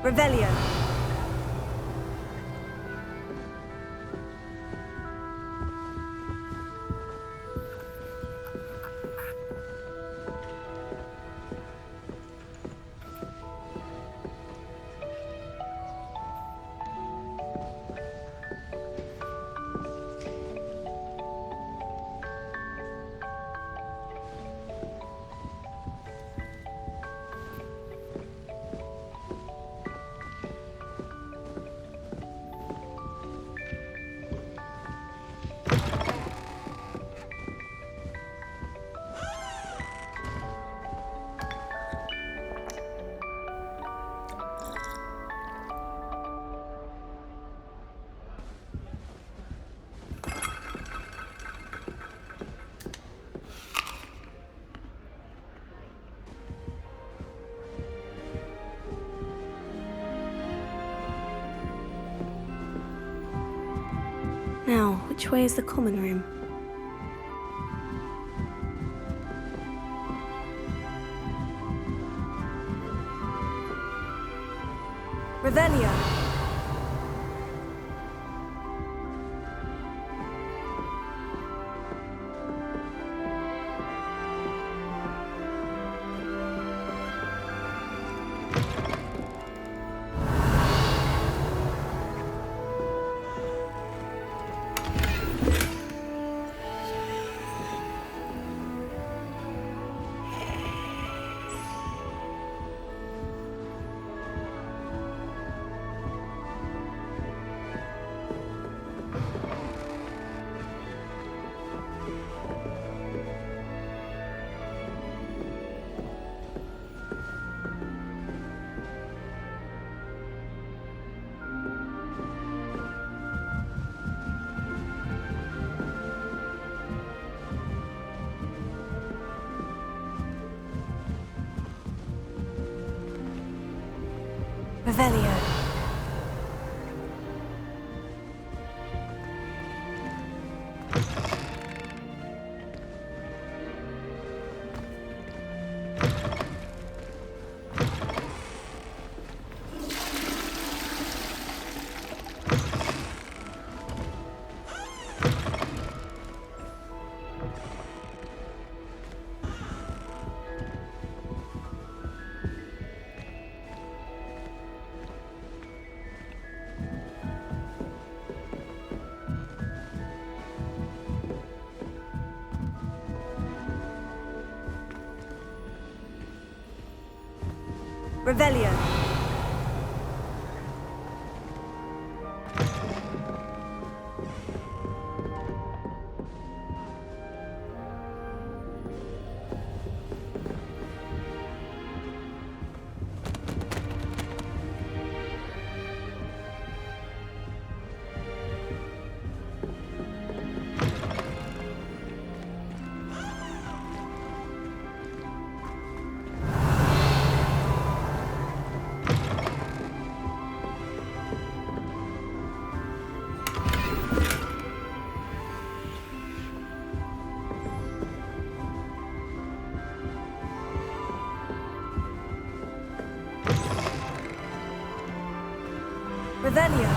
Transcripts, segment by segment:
Revelio. Now, which way is the common room? Revelio. Revelio. Revelio. Revelio.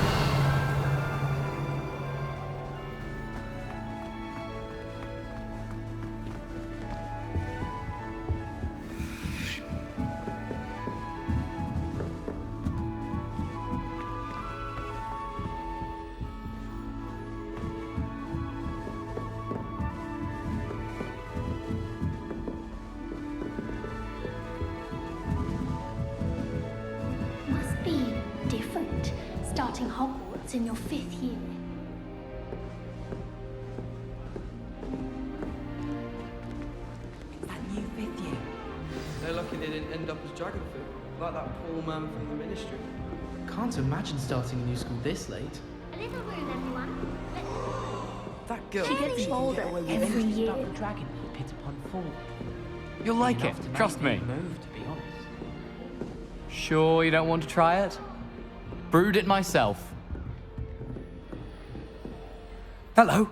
Must be different, starting Hogwarts in your 5th year. That new 5th year. They're lucky they didn't end up as Dragonfoot, like that poor man from the Ministry. Can't imagine starting a new school this late. A little room, everyone. That girl. She gets older every year. The dragon he pit upon fall. You'll like it, Enough to trust make me. Move, to be honest. Sure you don't want to try it? Brewed it myself. Hello,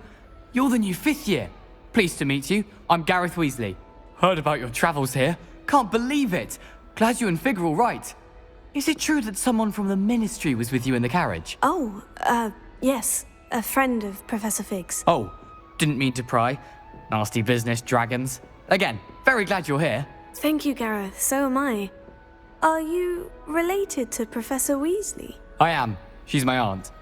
you're the new 5th year. Pleased to meet you. I'm Gareth Weasley. Heard about your travels here. Can't believe it. Glad you and Fig are all right. Is it true that someone from the Ministry was with you in the carriage? Oh, yes. A friend of Professor Fig's. Oh, didn't mean to pry. Nasty business, dragons. Again, very glad you're here. Thank you, Gareth. So am I. Are you related to Professor Weasley? I am. She's my aunt.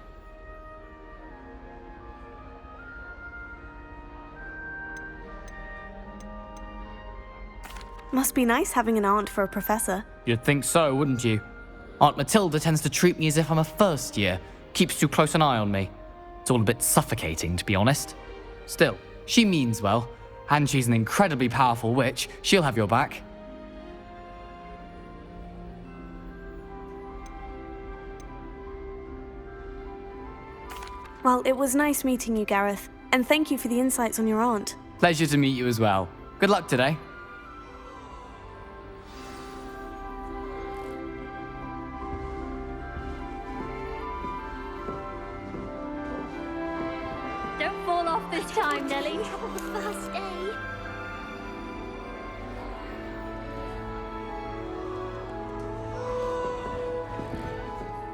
Must be nice having an aunt for a professor. You'd think so, wouldn't you? Aunt Matilda tends to treat me as if I'm a first year. Keeps too close an eye on me. It's all a bit suffocating, to be honest. Still, she means well. And she's an incredibly powerful witch. She'll have your back. Well, it was nice meeting you, Gareth. And thank you for the insights on your aunt. Pleasure to meet you as well. Good luck today. Don't fall off this time, Nellie. Trouble the first day.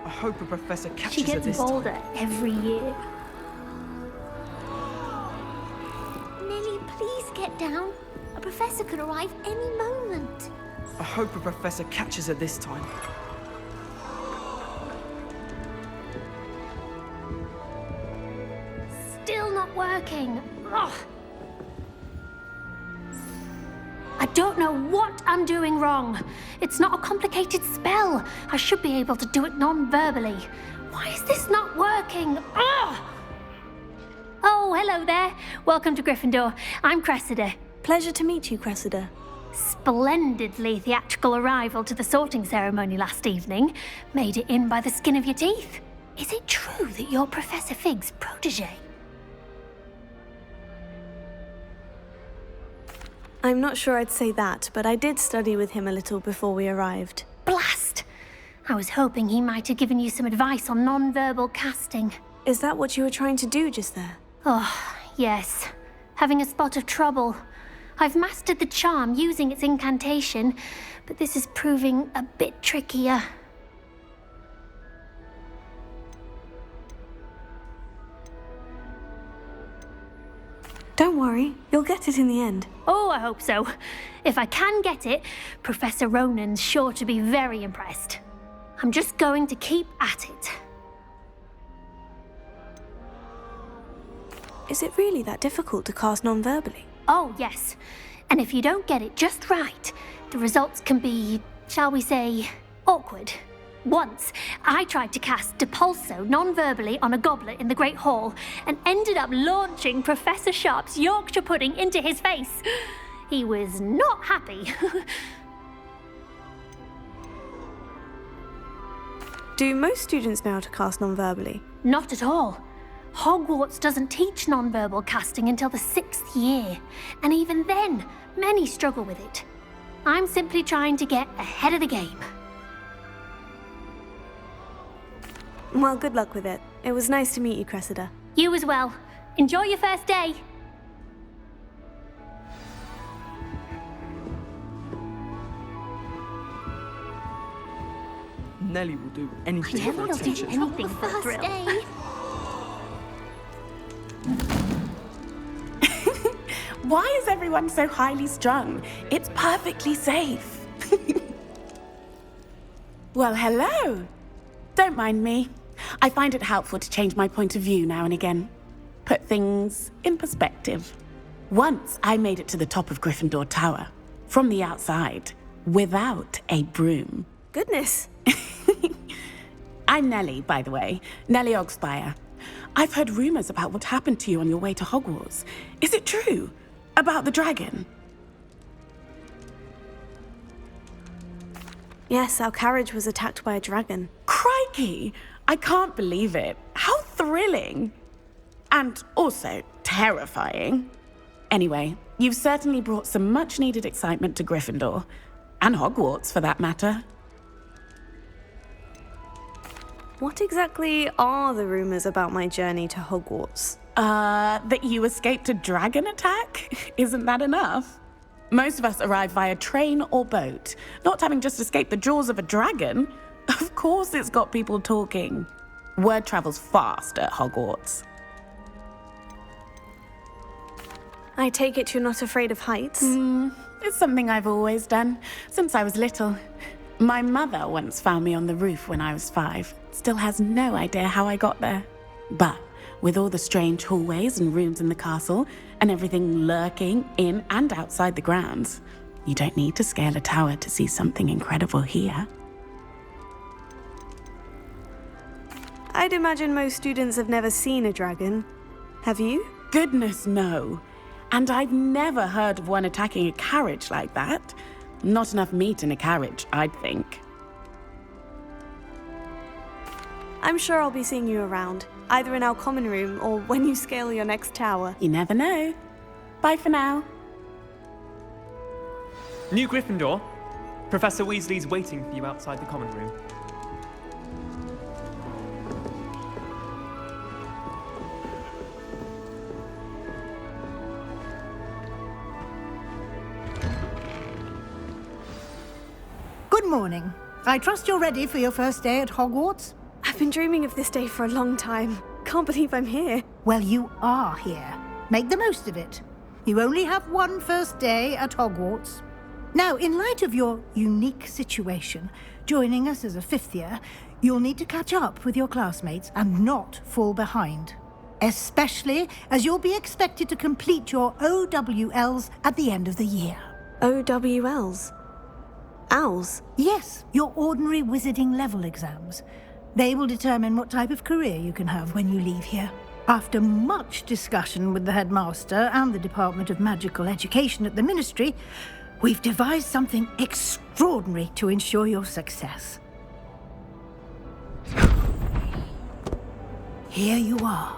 I hope a professor She catches her gets this bolder time. every year. Nellie, please get down. A professor could arrive any moment. I hope a professor catches her this time. Still not working. Ugh. I don't know what I'm doing wrong. It's not a complicated spell. I should be able to do it non-verbally. Why is this not working? Ugh. Oh, hello there. Welcome to Gryffindor. I'm Cressida. Pleasure to meet you, Cressida. Splendidly theatrical arrival to the sorting ceremony last evening. Made it in by the skin of your teeth. Is it true that you're Professor Fig's protege? I'm not sure I'd say that, but I did study with him a little before we arrived. Blast! I was hoping he might have given you some advice on non-verbal casting. Is that what you were trying to do just there? Oh, yes. Having a spot of trouble. I've mastered the charm using its incantation, but this is proving a bit trickier. Don't worry, you'll get it in the end. Oh, I hope so. If I can get it, Professor Ronan's sure to be very impressed. I'm just going to keep at it. Is it really that difficult to cast non-verbally? Oh, yes. And if you don't get it just right, the results can be, shall we say, awkward. Once, I tried to cast Depulso non-verbally on a goblet in the Great Hall and ended up launching Professor Sharp's Yorkshire pudding into his face. He was not happy. Do most students know how to cast non-verbally? Not at all. Hogwarts doesn't teach non-verbal casting until the 6th year, and even then, many struggle with it. I'm simply trying to get ahead of the game. Well, good luck with it. It was nice to meet you, Cressida. You as well. Enjoy your first day. Nellie will do anything for Nellie will do attention. anything for a thrill. Why is everyone so highly strung? It's perfectly safe. Well, hello. Don't mind me. I find it helpful to change my point of view now and again. Put things in perspective. Once I made it to the top of Gryffindor Tower, from the outside, without a broom. Goodness. I'm Nellie, by the way. Nellie Ogspire. I've heard rumors about what happened to you on your way to Hogwarts. Is it true? About the dragon? Yes, our carriage was attacked by a dragon. Crikey! I can't believe it. How thrilling! And also terrifying. Anyway, you've certainly brought some much-needed excitement to Gryffindor. And Hogwarts, for that matter. What exactly are the rumors about my journey to Hogwarts? That you escaped a dragon attack? Isn't that enough? Most of us arrive via train or boat, not having just escaped the jaws of a dragon. Of course it's got people talking. Word travels fast at Hogwarts. I take it you're not afraid of heights? It's something I've always done, since I was little. My mother once found me on the roof when I was 5. Still has no idea how I got there. But with all the strange hallways and rooms in the castle, and everything lurking in and outside the grounds, you don't need to scale a tower to see something incredible here. I'd imagine most students have never seen a dragon. Have you? Goodness, no. And I've never heard of one attacking a carriage like that. Not enough meat in a carriage, I'd think. I'm sure I'll be seeing you around, either in our common room or when you scale your next tower. You never know. Bye for now. New Gryffindor. Professor Weasley's waiting for you outside the common room. Good morning. I trust you're ready for your first day at Hogwarts? I've been dreaming of this day for a long time. Can't believe I'm here. Well, you are here. Make the most of it. You only have one first day at Hogwarts. Now, in light of your unique situation, joining us as a 5th year, you'll need to catch up with your classmates and not fall behind. Especially as you'll be expected to complete your OWLs at the end of the year. OWLs? Owls? Yes, your ordinary wizarding level exams. They will determine what type of career you can have when you leave here. After much discussion with the headmaster and the Department of Magical Education at the Ministry, we've devised something extraordinary to ensure your success. Here you are.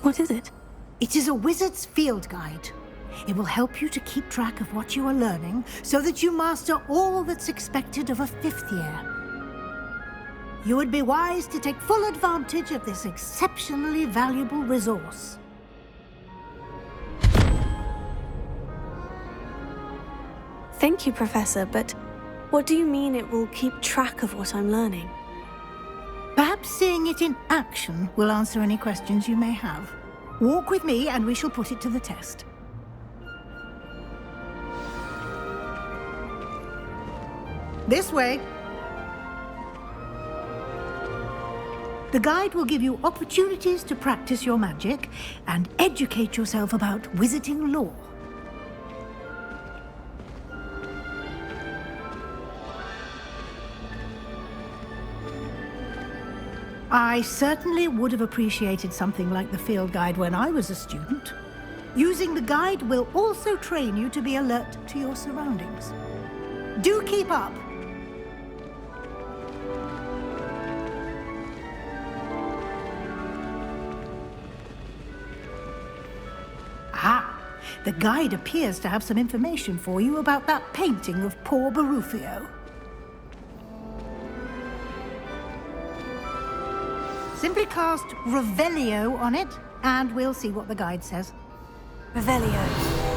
What is it? It is a wizard's field guide. It will help you to keep track of what you are learning so that you master all that's expected of a 5th year. You would be wise to take full advantage of this exceptionally valuable resource. Thank you, Professor, but what do you mean it will keep track of what I'm learning? Perhaps seeing it in action will answer any questions you may have. Walk with me and we shall put it to the test. This way. The guide will give you opportunities to practice your magic and educate yourself about wizarding lore. I certainly would have appreciated something like the field guide when I was a student. Using the guide will also train you to be alert to your surroundings. Do keep up. Ah, the guide appears to have some information for you about that painting of poor Barufio. Simply cast Revelio on it, and we'll see what the guide says. Revelio.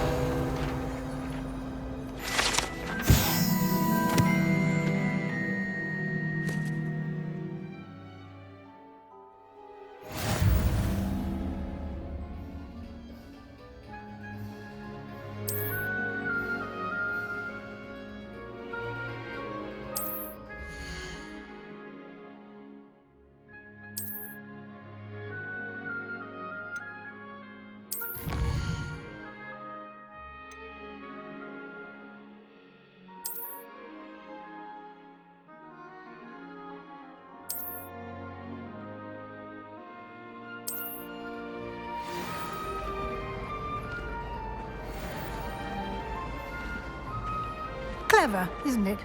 Clever, isn't it?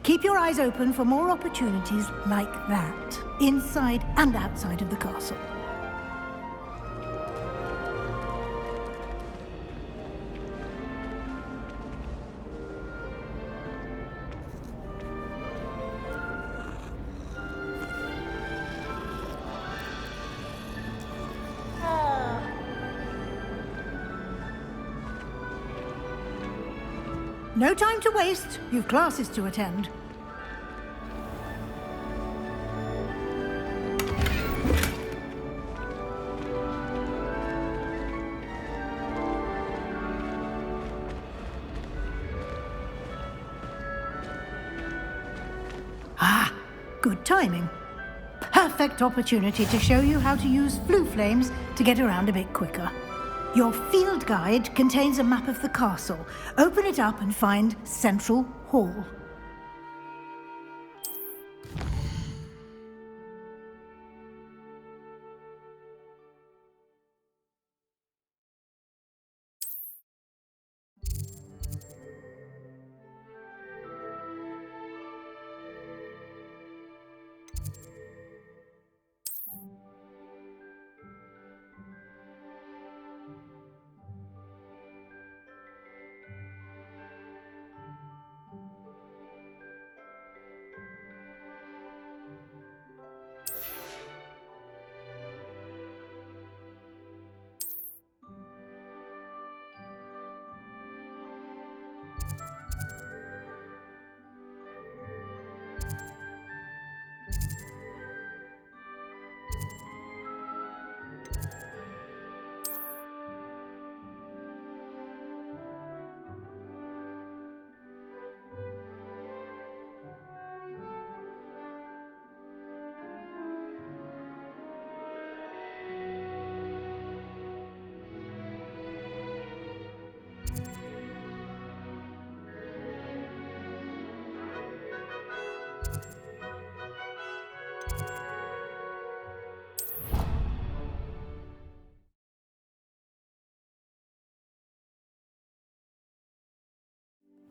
Keep your eyes open for more opportunities like that, inside and outside of the castle. No time to waste. You've classes to attend. Ah, good timing. Perfect opportunity to show you how to use flue flames to get around a bit quicker. Your field guide contains a map of the castle. Open it up and find Central Hall.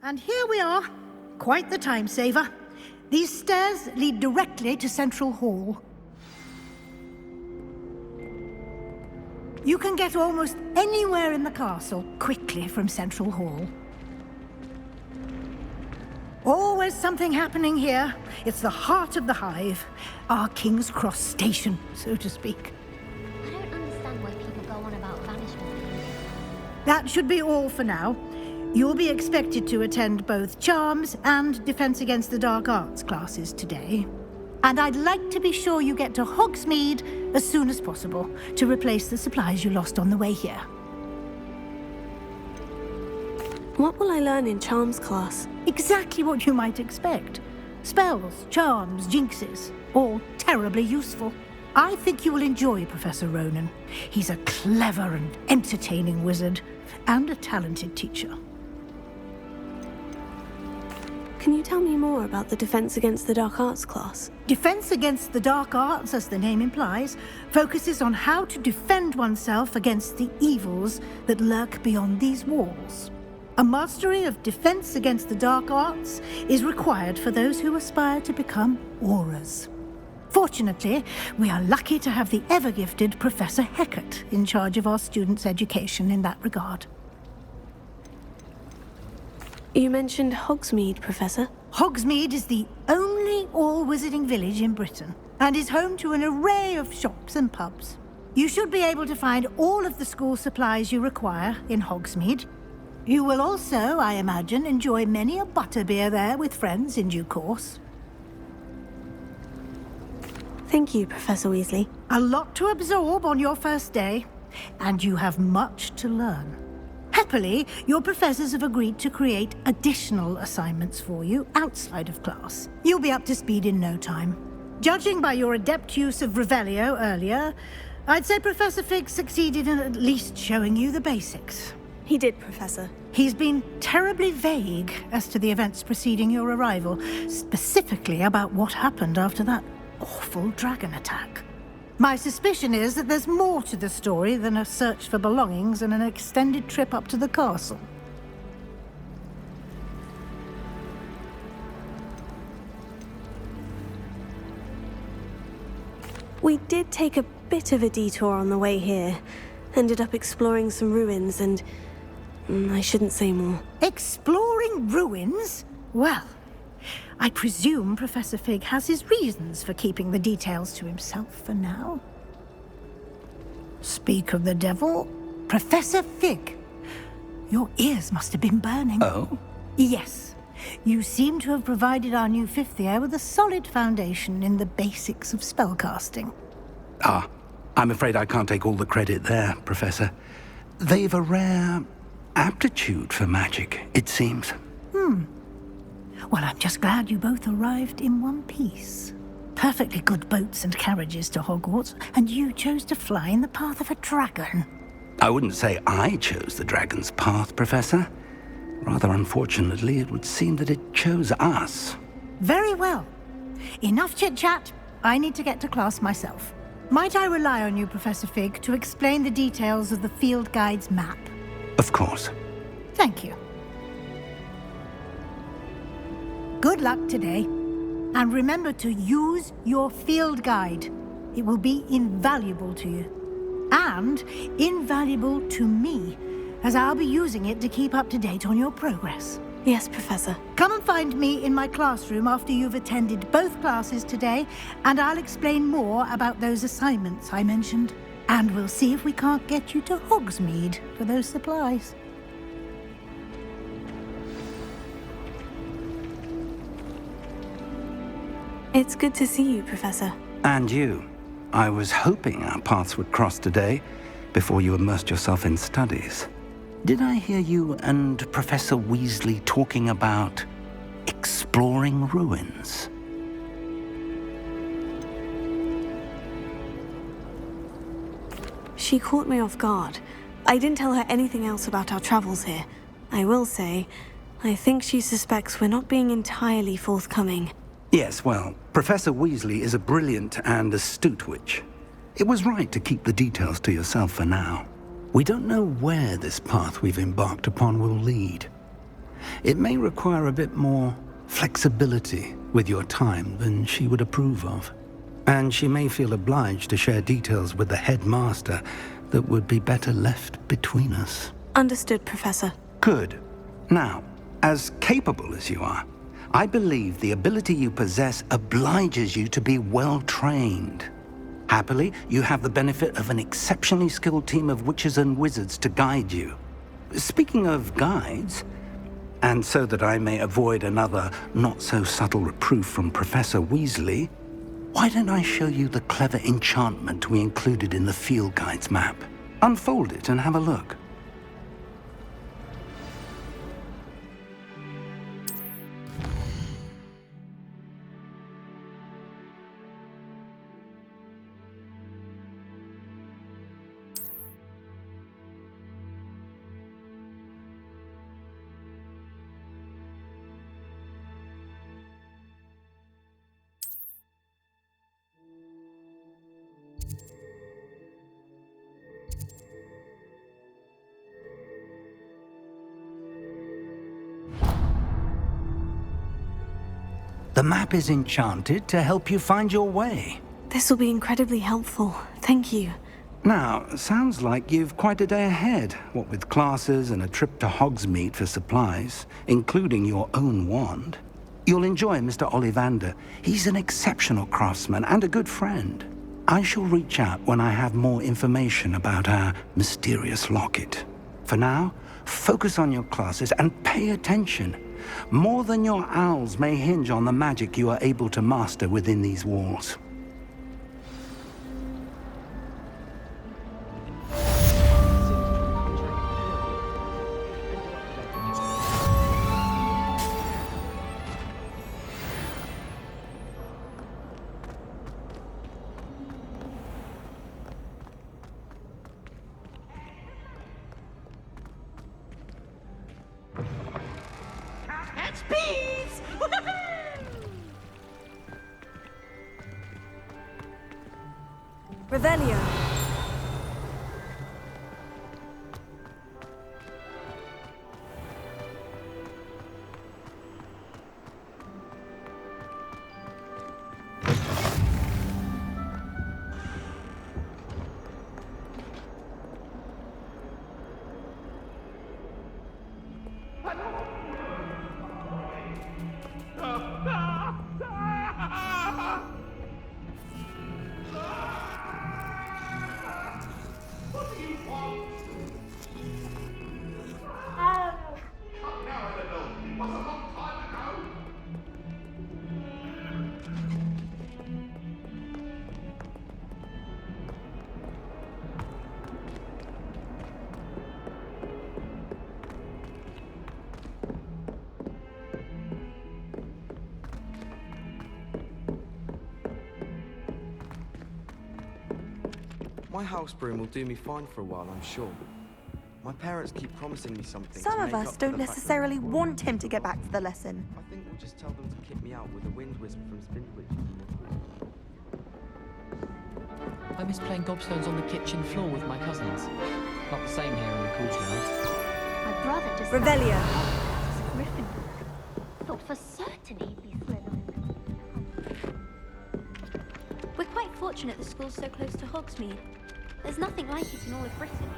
And here we are. Quite the time saver. These stairs lead directly to Central Hall. You can get almost anywhere in the castle quickly from Central Hall. Always something happening here. It's the heart of the hive. Our King's Cross station, so to speak. I don't understand why people go on about banishment. That should be all for now. You'll be expected to attend both Charms and Defense Against the Dark Arts classes today. And I'd like to be sure you get to Hogsmeade as soon as possible to replace the supplies you lost on the way here. What will I learn in Charms class? Exactly what you might expect. Spells, charms, jinxes, all terribly useful. I think you will enjoy Professor Ronan. He's a clever and entertaining wizard, and a talented teacher. Can you tell me more about the Defense Against the Dark Arts class? Defense Against the Dark Arts, as the name implies, focuses on how to defend oneself against the evils that lurk beyond these walls. A mastery of Defense Against the Dark Arts is required for those who aspire to become auras. Fortunately, we are lucky to have the ever-gifted Professor Hecat in charge of our students' education in that regard. You mentioned Hogsmeade, Professor. Hogsmeade is the only all-wizarding village in Britain and is home to an array of shops and pubs. You should be able to find all of the school supplies you require in Hogsmeade. You will also, I imagine, enjoy many a butterbeer there with friends in due course. Thank you, Professor Weasley. A lot to absorb on your first day, and you have much to learn. Happily, your professors have agreed to create additional assignments for you outside of class. You'll be up to speed in no time. Judging by your adept use of Revelio earlier, I'd say Professor Fig succeeded in at least showing you the basics. He did, Professor. He's been terribly vague as to the events preceding your arrival, specifically about what happened after that awful dragon attack. My suspicion is that there's more to the story than a search for belongings and an extended trip up to the castle. We did take a bit of a detour on the way here. Ended up exploring some ruins and... I shouldn't say more. Exploring ruins? Well, I presume Professor Fig has his reasons for keeping the details to himself for now. Speak of the devil, Professor Fig. Your ears must have been burning. Oh? Yes. You seem to have provided our new fifth year with a solid foundation in the basics of spellcasting. Ah, I'm afraid I can't take all the credit there, Professor. They've a rare aptitude for magic, it seems. Well, I'm just glad you both arrived in one piece. Perfectly good boats and carriages to Hogwarts, and you chose to fly in the path of a dragon. I wouldn't say I chose the dragon's path, Professor. Rather unfortunately, it would seem that it chose us. Very well. Enough chit-chat. I need to get to class myself. Might I rely on you, Professor Fig, to explain the details of the field guide's map? Of course. Thank you. Good luck today. And remember to use your field guide. It will be invaluable to you. And invaluable to me, as I'll be using it to keep up to date on your progress. Yes, Professor. Come and find me in my classroom after you've attended both classes today, and I'll explain more about those assignments I mentioned. And we'll see if we can't get you to Hogsmeade for those supplies. It's good to see you, Professor. And you. I was hoping our paths would cross today, before you immersed yourself in studies. Did I hear you and Professor Weasley talking about exploring ruins? She caught me off guard. I didn't tell her anything else about our travels here. I will say, I think she suspects we're not being entirely forthcoming. Yes, well, Professor Weasley is a brilliant and astute witch. It was right to keep the details to yourself for now. We don't know where this path we've embarked upon will lead. It may require a bit more flexibility with your time than she would approve of. And she may feel obliged to share details with the headmaster that would be better left between us. Understood, Professor. Good. Now, as capable as you are, I believe the ability you possess obliges you to be well trained. Happily, you have the benefit of an exceptionally skilled team of witches and wizards to guide you. Speaking of guides, and so that I may avoid another not-so-subtle reproof from Professor Weasley, why don't I show you the clever enchantment we included in the field guide's map? Unfold it and have a look. The map is enchanted to help you find your way. This will be incredibly helpful. Thank you. Now, sounds like you've quite a day ahead, what with classes and a trip to Hogsmeade for supplies, including your own wand. You'll enjoy Mr. Ollivander. He's an exceptional craftsman and a good friend. I shall reach out when I have more information about our mysterious locket. For now, focus on your classes and pay attention. More than your owls may hinge on the magic you are able to master within these walls. Revelio. My house broom will do me fine for a while, I'm sure. My parents keep promising me something. Some to of make us up for don't the fact that- necessarily want him to get back to the lesson. I think we'll just tell them to kick me out with a wind wisp from Spindwich. I miss playing gobstones on the kitchen floor with my cousins. Not the same here in the courtyard. My brother just Revelio. Gryffindor. Thought for certain he'd be Slytherin. We're quite fortunate the school's so close to Hogsmeade. There's nothing like it in all of Britain.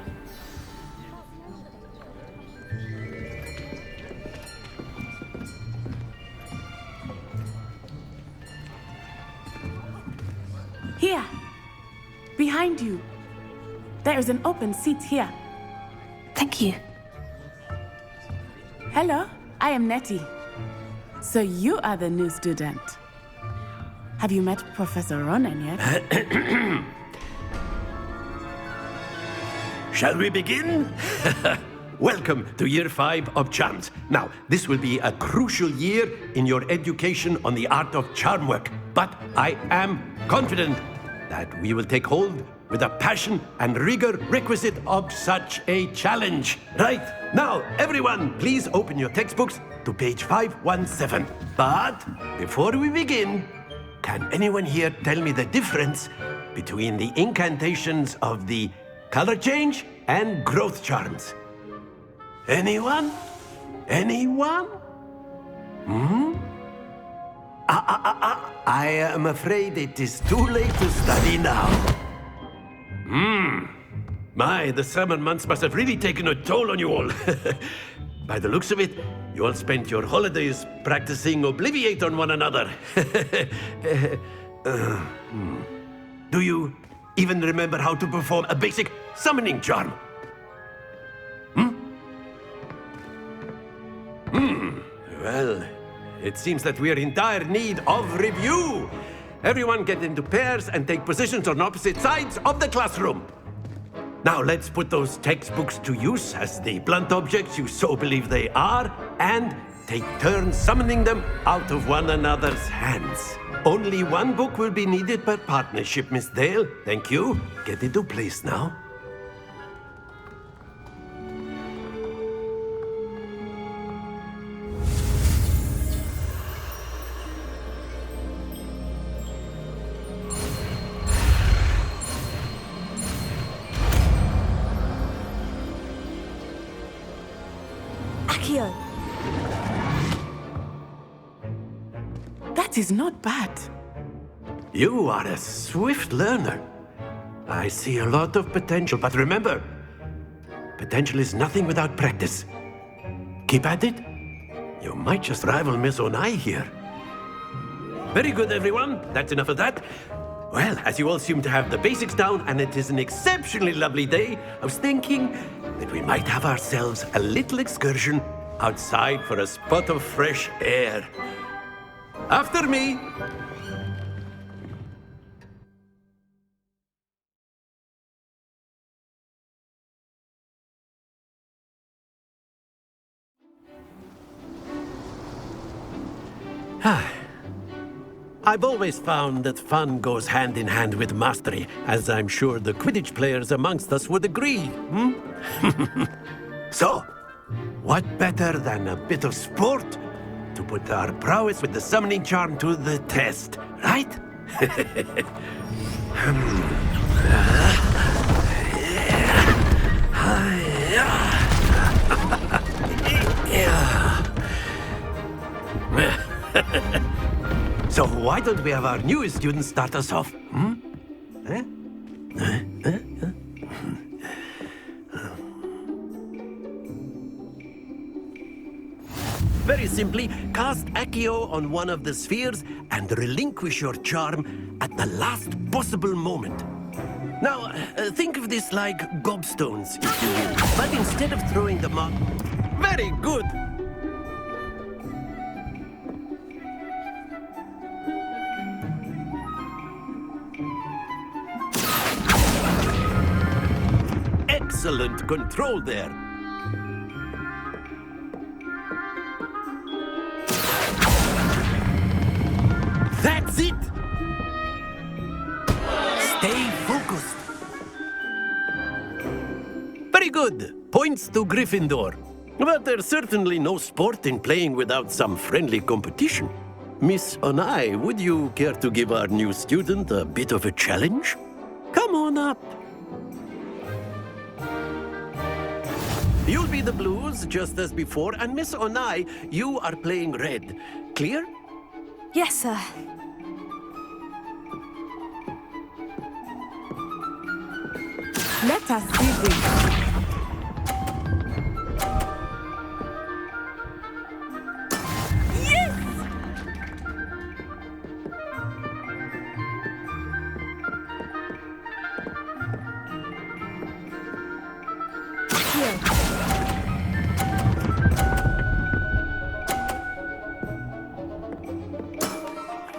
Here! Behind you. There is an open seat here. Thank you. Hello, I am Nettie. So you are the new student. Have you met Professor Ronan yet? Shall we begin? Welcome to Year 5 of Charms. Now, this will be a crucial year in your education on the art of charm work, but I am confident that we will take hold with the passion and rigor requisite of such a challenge. Right, now, everyone, please open your textbooks to page 517. But before we begin, can anyone here tell me the difference between the incantations of the color change and growth charms? Anyone? Anyone? I am afraid it is too late to study now. My, the summer months must have really taken a toll on you all. By the looks of it, you all spent your holidays practicing Obliviate on one another. Do you even remember how to perform a basic summoning charm? Well, it seems that we are in dire need of review. Everyone get into pairs and take positions on opposite sides of the classroom. Now let's put those textbooks to use as the blunt objects you so believe they are, and take turns summoning them out of one another's hands. Only one book will be needed per partnership, Miss Dale. Thank you. Get into place now. Accio. That is not bad. You are a swift learner. I see a lot of potential, but remember, potential is nothing without practice. Keep at it. You might just rival Miss Onai here. Very good, everyone. That's enough of that. Well, as you all seem to have the basics down, and it is an exceptionally lovely day, I was thinking that we might have ourselves a little excursion outside for a spot of fresh air. After me. I've always found that fun goes hand in hand with mastery, as I'm sure the Quidditch players amongst us would agree. So, what better than a bit of sport to put our prowess with the summoning charm to the test, right? So why don't we have our newest student start us off? Very simply, cast Accio on one of the spheres and relinquish your charm at the last possible moment. Now, think of this like gobstones, if you will. But instead of throwing them up... Very good! Excellent control there. That's it! Stay focused. Very good. Points to Gryffindor. But there's certainly no sport in playing without some friendly competition. Miss Onai, would you care to give our new student a bit of a challenge? Come on up. You'll be the blues, just as before, and Miss Onai, you are playing red. Clear? Yes, sir. Let us see this.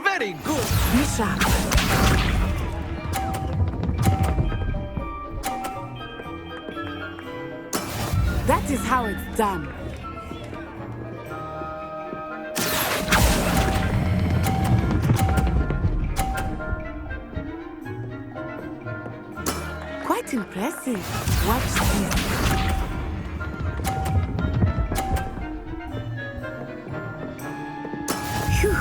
Very good. Bishop. That is how it's done. Quite impressive. Watch this. Phew.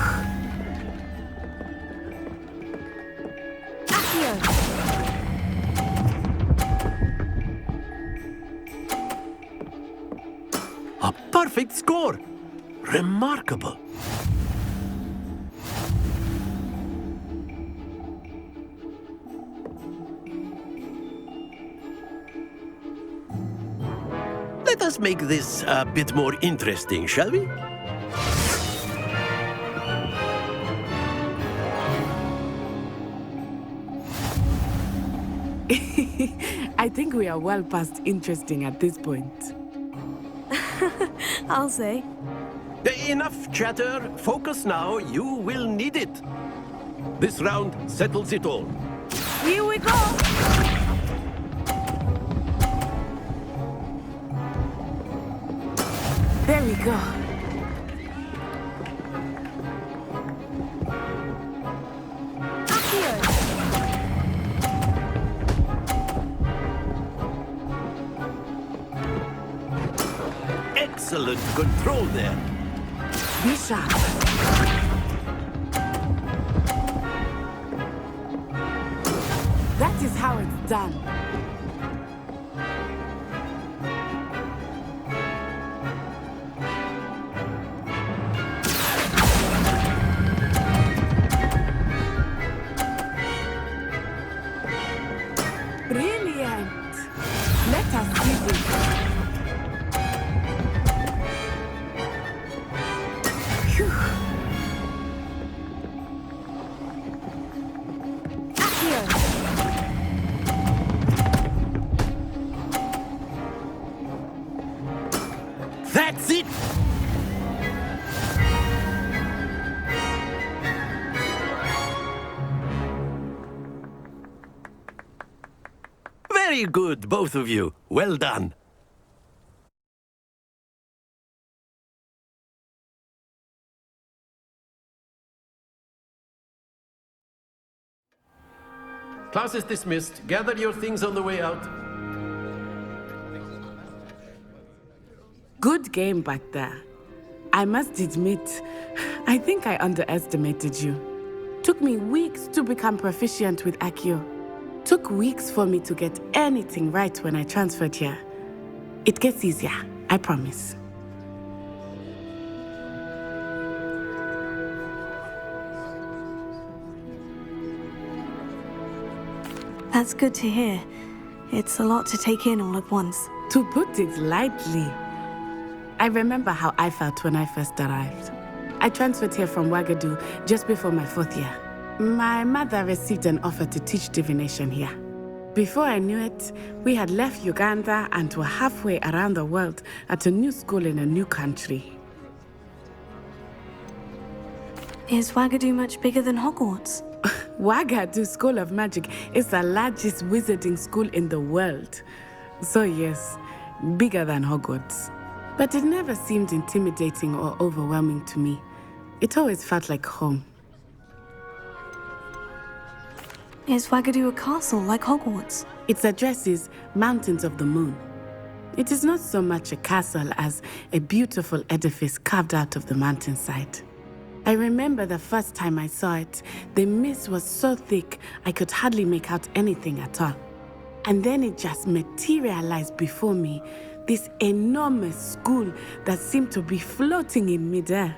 A perfect score. Remarkable. Let us make this a bit more interesting, shall we? I think we are well past interesting at this point. I'll say. Enough chatter. Focus now. You will need it. This round settles it all. Here we go! There we go. Excellent control there. Bishop. That is how it's done. Brilliant. Let us see this. That's it! Very good, both of you. Well done. Class is dismissed. Gather your things on the way out. Good game back there. I must admit, I think I underestimated you. Took me weeks to become proficient with Accio. Took weeks for me to get anything right when I transferred here. It gets easier, I promise. That's good to hear. It's a lot to take in all at once. To put it lightly, I remember how I felt when I first arrived. I transferred here from Wagadu just before my 4th year. My mother received an offer to teach divination here. Before I knew it, we had left Uganda and were halfway around the world at a new school in a new country. Is Wagadu much bigger than Hogwarts? Wagadu School of Magic is the largest wizarding school in the world. So yes, bigger than Hogwarts. But it never seemed intimidating or overwhelming to me. It always felt like home. Is Wagadu a castle like Hogwarts? Its address is Mountains of the Moon. It is not so much a castle as a beautiful edifice carved out of the mountainside. I remember the first time I saw it, the mist was so thick I could hardly make out anything at all. And then it just materialized before me, this enormous school that seemed to be floating in midair.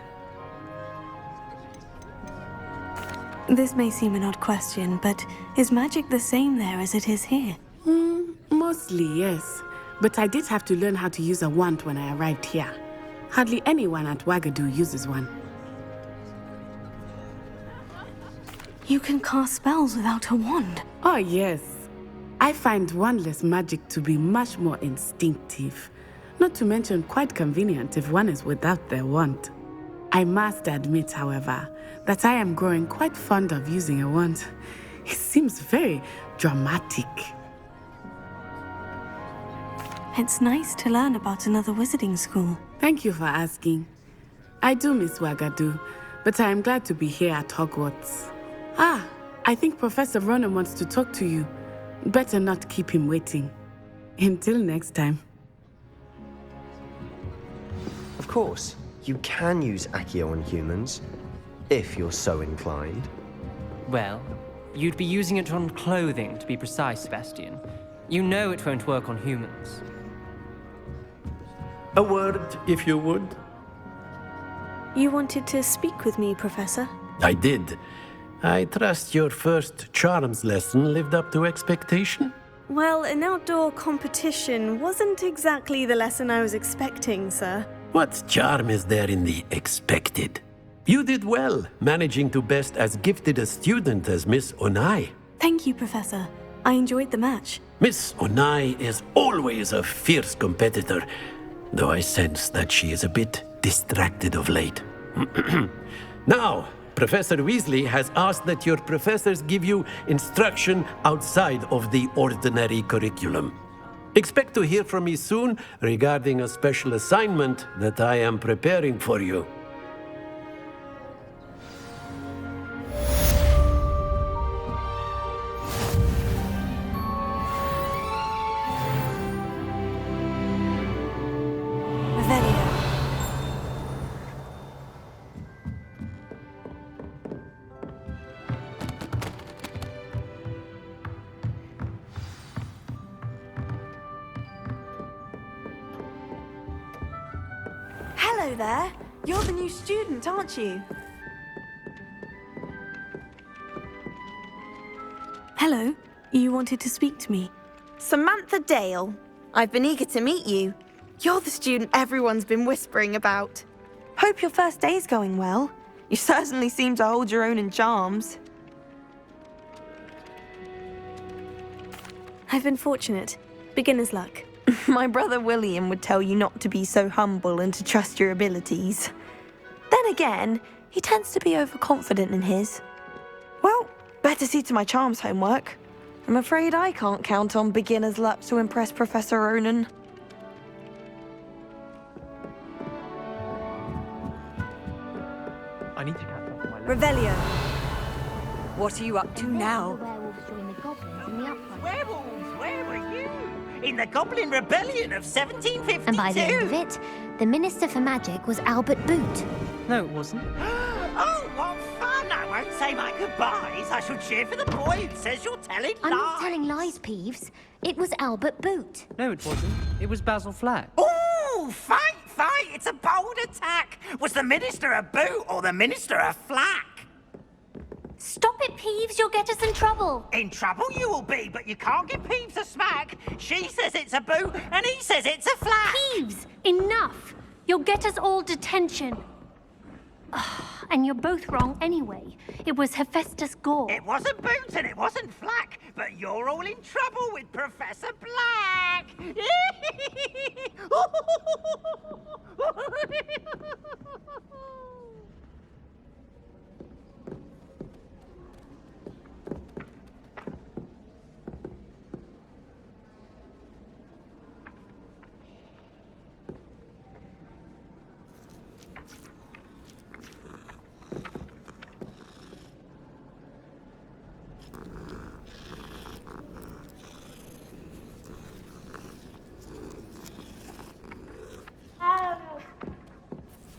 This may seem an odd question, but is magic the same there as it is here? Mostly, yes. But I did have to learn how to use a wand when I arrived here. Hardly anyone at Wagadu uses one. You can cast spells without a wand. Oh, yes. I find wandless magic to be much more instinctive. Not to mention quite convenient if one is without their wand. I must admit, however, that I am growing quite fond of using a wand. It seems very dramatic. It's nice to learn about another wizarding school. Thank you for asking. I do miss Wagadu, but I am glad to be here at Hogwarts. Ah, I think Professor Ronan wants to talk to you. Better not keep him waiting. Until next time. Of course, you can use Accio on humans, if you're so inclined. Well, you'd be using it on clothing, to be precise, Sebastian. You know it won't work on humans. A word, if you would. You wanted to speak with me, Professor? I did. I trust your first charms lesson lived up to expectation? Well, an outdoor competition wasn't exactly the lesson I was expecting, sir. What charm is there in the expected? You did well, managing to best as gifted a student as Miss Onai. Thank you, Professor. I enjoyed the match. Miss Onai is always a fierce competitor, though I sense that she is a bit distracted of late. Now, Professor Weasley has asked that your professors give you instruction outside of the ordinary curriculum. Expect to hear from me soon regarding a special assignment that I am preparing for you. Hello there. You're the new student, aren't you? Hello. You wanted to speak to me? Samantha Dale. I've been eager to meet you. You're the student everyone's been whispering about. Hope your first day's going well. You certainly seem to hold your own in charms. I've been fortunate. Beginner's luck. My brother William would tell you not to be so humble and to trust your abilities. Then again, he tends to be overconfident in his. Well, better see to my charms homework. I'm afraid I can't count on beginner's luck to impress Professor Ronan. I need to catch up on my Revelio. What are you up to now? Werewolves, where were you? In the Goblin Rebellion of 1752. And by the end of it, the Minister for Magic was Albert Boot. No, it wasn't. Oh, what fun! I won't say my goodbyes. I shall cheer for the boy who says you're telling lies. I'm not telling lies, Peeves. It was Albert Boot. No, it wasn't. It was Basil Flack. Ooh, fight! It's a bold attack. Was the Minister a boot or the Minister a flack? Stop it, Peeves. You'll get us in trouble. In trouble you will be, but you can't give Peeves a smack. She says it's a boot, and he says it's a flack. Peeves, enough. You'll get us all detention. And you're both wrong anyway. It was Hephaestus Gore. It wasn't boot and it wasn't flack, but you're all in trouble with Professor Black.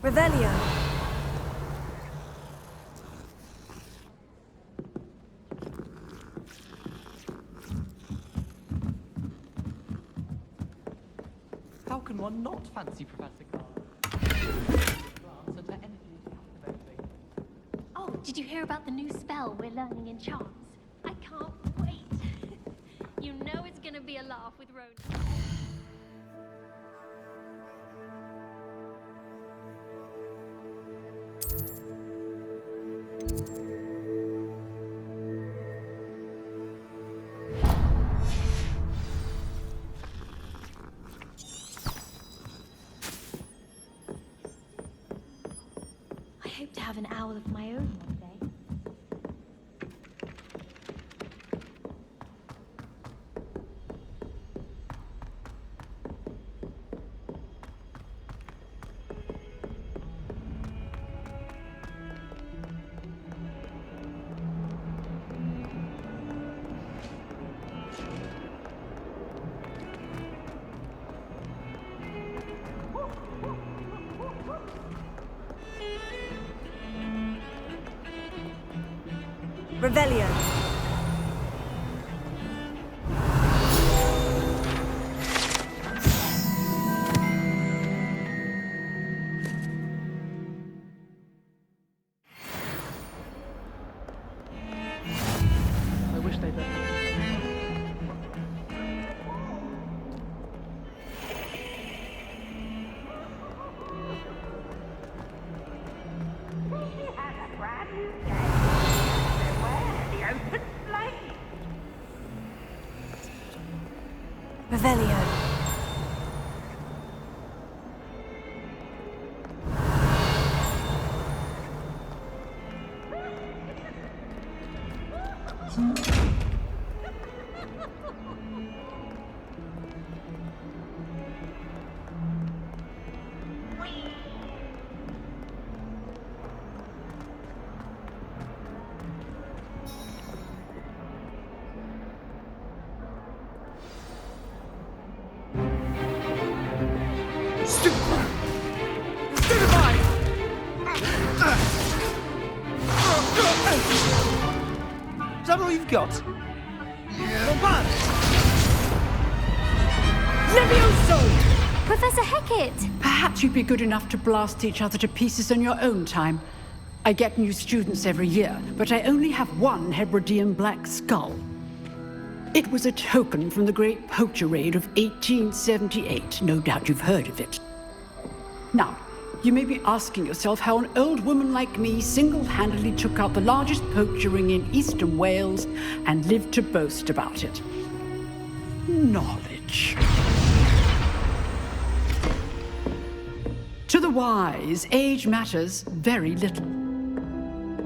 Revelio. How can one not fancy Professor Carr? Oh, did you hear about the new spell we're learning in charms? I can't wait. You know it's gonna be a laugh with Ronan. I hope to have an owl of my own one day. Revelio. I wish they'd let me. Revelio. Is that all you've got? Not bad. Levioso! Professor Hecat! Perhaps you'd be good enough to blast each other to pieces in your own time. I get new students every year, but I only have one Hebridean black skull. It was a token from the Great Poacher Raid of 1878. No doubt you've heard of it. Now, you may be asking yourself how an old woman like me single-handedly took out the largest poacher ring in eastern Wales and lived to boast about it. Knowledge. To the wise, age matters very little.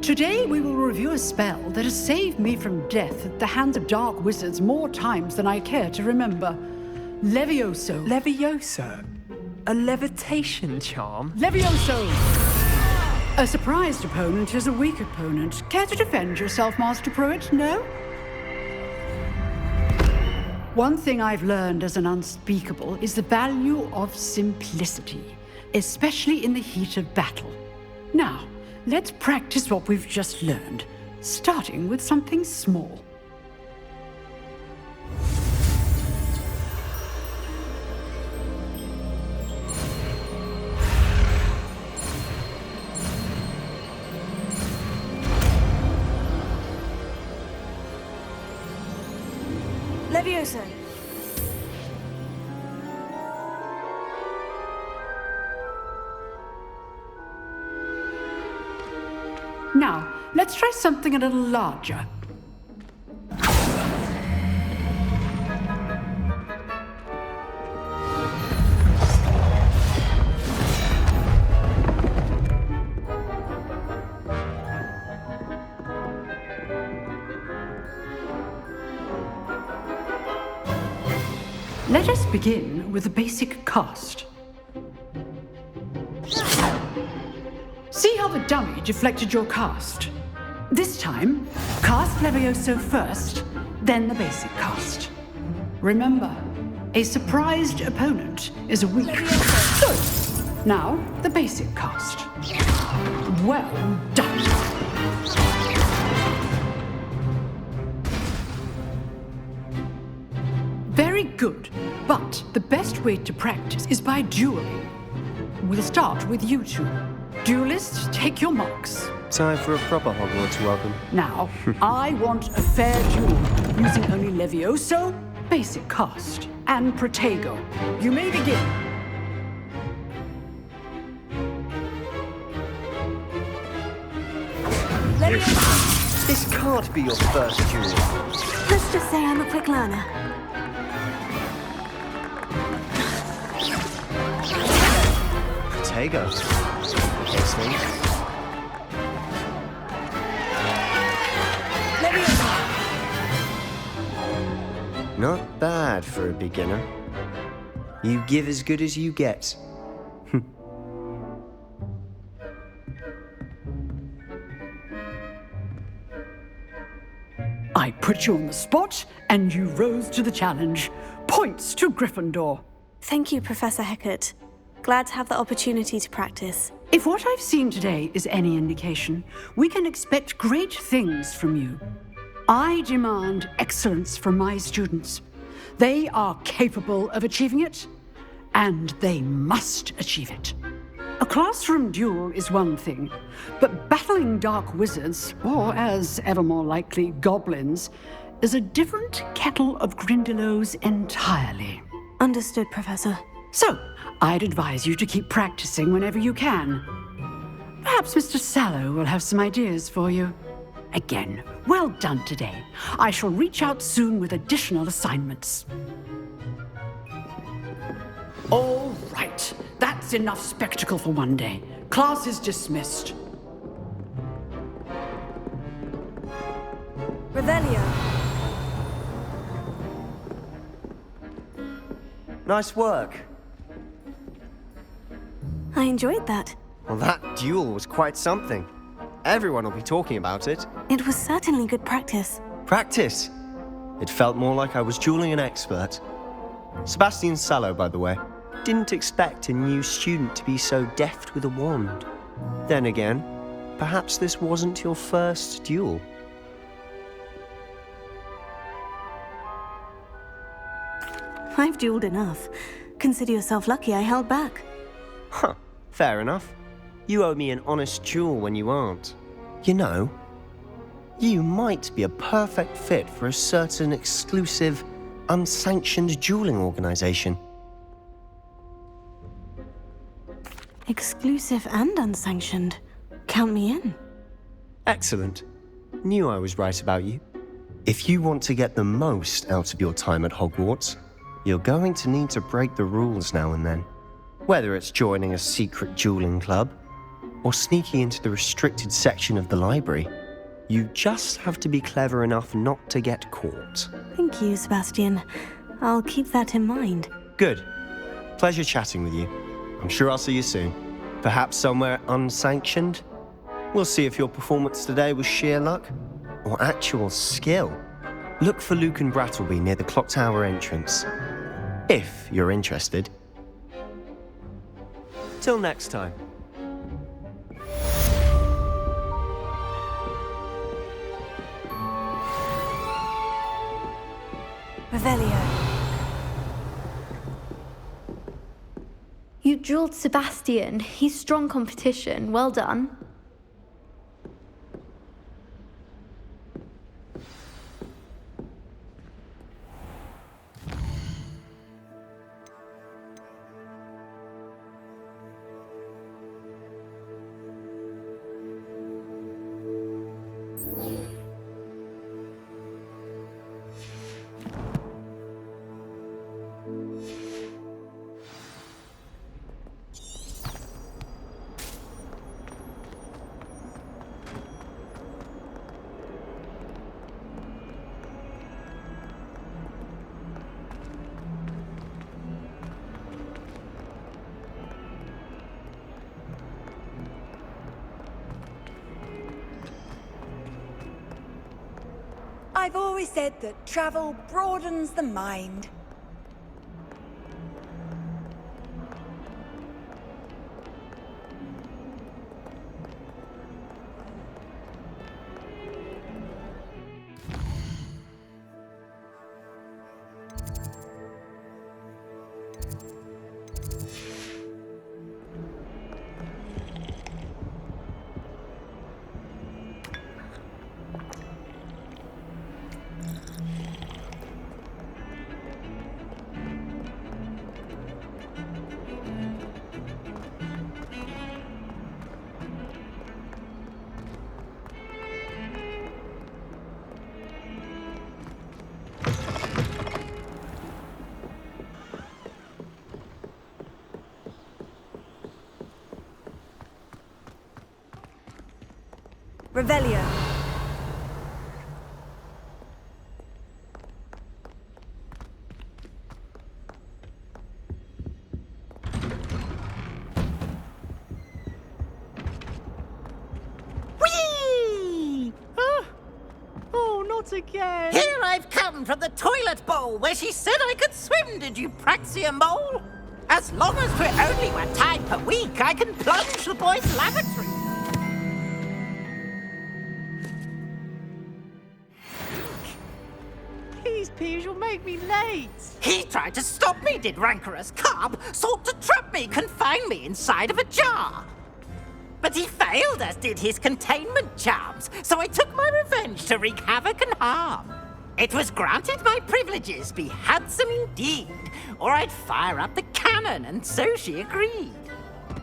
Today we will review a spell that has saved me from death at the hands of dark wizards more times than I care to remember. Levioso. Levioso? A levitation charm? Levioso! A surprised opponent is a weak opponent. Care to defend yourself, Master Pruitt? No? One thing I've learned as an unspeakable is the value of simplicity, especially in the heat of battle. Now, let's practice what we've just learned, starting with something small. Levioso. Now, let's try something a little larger. Let us begin with the basic cast. See how the dummy deflected your cast? This time, cast Levioso first, then the basic cast. Remember, a surprised opponent is a weak... Now, the basic cast. Well done. Very good, but the best way to practice is by dueling. We'll start with you two. Duelists, take your marks. Time for a proper Hogwarts welcome. Now, I want a fair duel, using only Levioso, basic cast, and Protego. You may begin. This can't be your first duel. Let's just say I'm a quick learner. Protego. Next thing. Not bad for a beginner. You give as good as you get. I put you on the spot, and you rose to the challenge. Points to Gryffindor. Thank you, Professor Hecat. Glad to have the opportunity to practice. If what I've seen today is any indication, we can expect great things from you. I demand excellence from my students. They are capable of achieving it, and they must achieve it. A classroom duel is one thing, but battling dark wizards, or as ever more likely, goblins, is a different kettle of Grindylows entirely. Understood, Professor. So, I'd advise you to keep practicing whenever you can. Perhaps Mr. Sallow will have some ideas for you. Again, well done today. I shall reach out soon with additional assignments. All right, that's enough spectacle for one day. Class is dismissed. Revelio. Nice work. I enjoyed that. Well, that duel was quite something. Everyone will be talking about it. It was certainly good practice. Practice? It felt more like I was dueling an expert. Sebastian Sallow, by the way. Didn't expect a new student to be so deft with a wand. Then again, perhaps this wasn't your first duel. I've dueled enough. Consider yourself lucky I held back. Huh, fair enough. You owe me an honest duel when you aren't. You know, you might be a perfect fit for a certain exclusive, unsanctioned dueling organization. Exclusive and unsanctioned. Count me in. Excellent. Knew I was right about you. If you want to get the most out of your time at Hogwarts, you're going to need to break the rules now and then. Whether it's joining a secret dueling club, or sneaking into the restricted section of the library, you just have to be clever enough not to get caught. Thank you, Sebastian. I'll keep that in mind. Good. Pleasure chatting with you. I'm sure I'll see you soon. Perhaps somewhere unsanctioned? We'll see if your performance today was sheer luck or actual skill. Look for Luke and Brattleby near the clock tower entrance. If you're interested. Till next time. Revelio. You dueled Sebastian. He's strong competition. Well done. I've always said that travel broadens the mind. Revelio. Whee! Oh, not again! Here I've come from the toilet bowl where she said I could swim, did you praxia mole? As long as we're only 1 time per week, I can plunge the boys' lavatory. Please, Piers, you'll make me late. He tried to stop me, did rancorous carp, sought to trap me, confine me inside of a jar. But he failed, as did his containment charms, so I took my revenge to wreak havoc and harm. It was granted my privileges be handsome indeed, or I'd fire up the cannon, and so she agreed.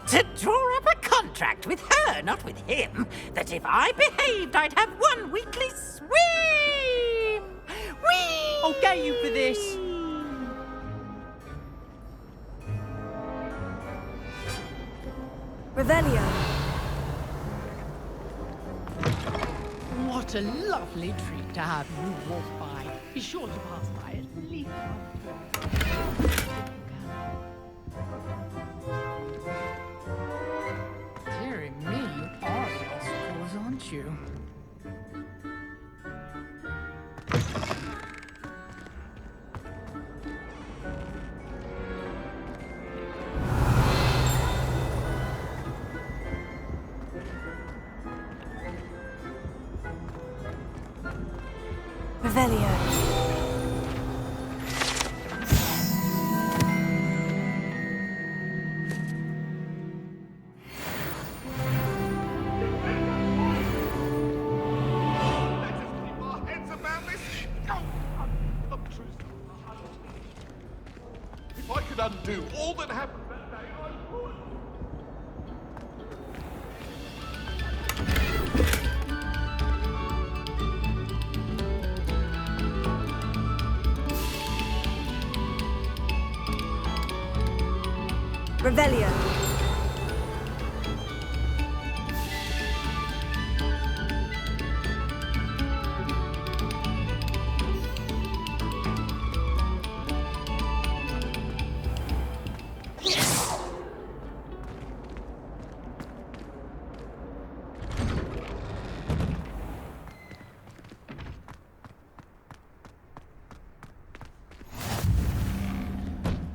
To draw up a contract with her, not with him, that if I behaved, I'd have 1 weekly swim! Whee! I'll get you for this. Revelio. What a lovely treat to have you walk by. Be sure to pass by at least once. Dearie me, you are lost cause, aren't you? Revelio. If I could undo all that happened that day, I would. Revelio.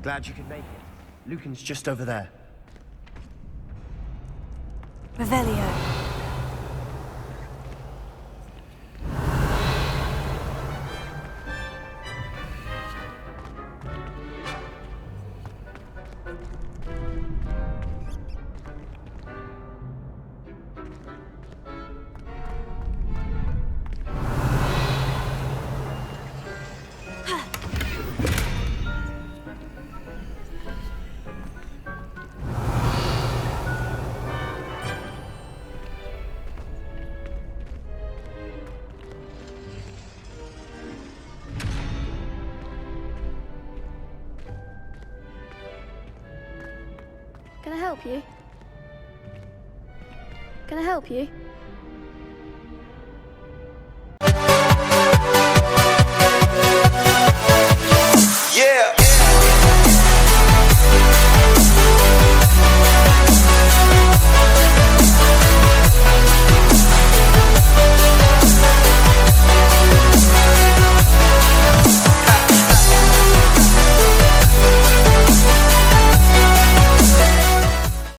Glad you could make it. Lucan's just over there. Revelio. Can I help you? Can I help you?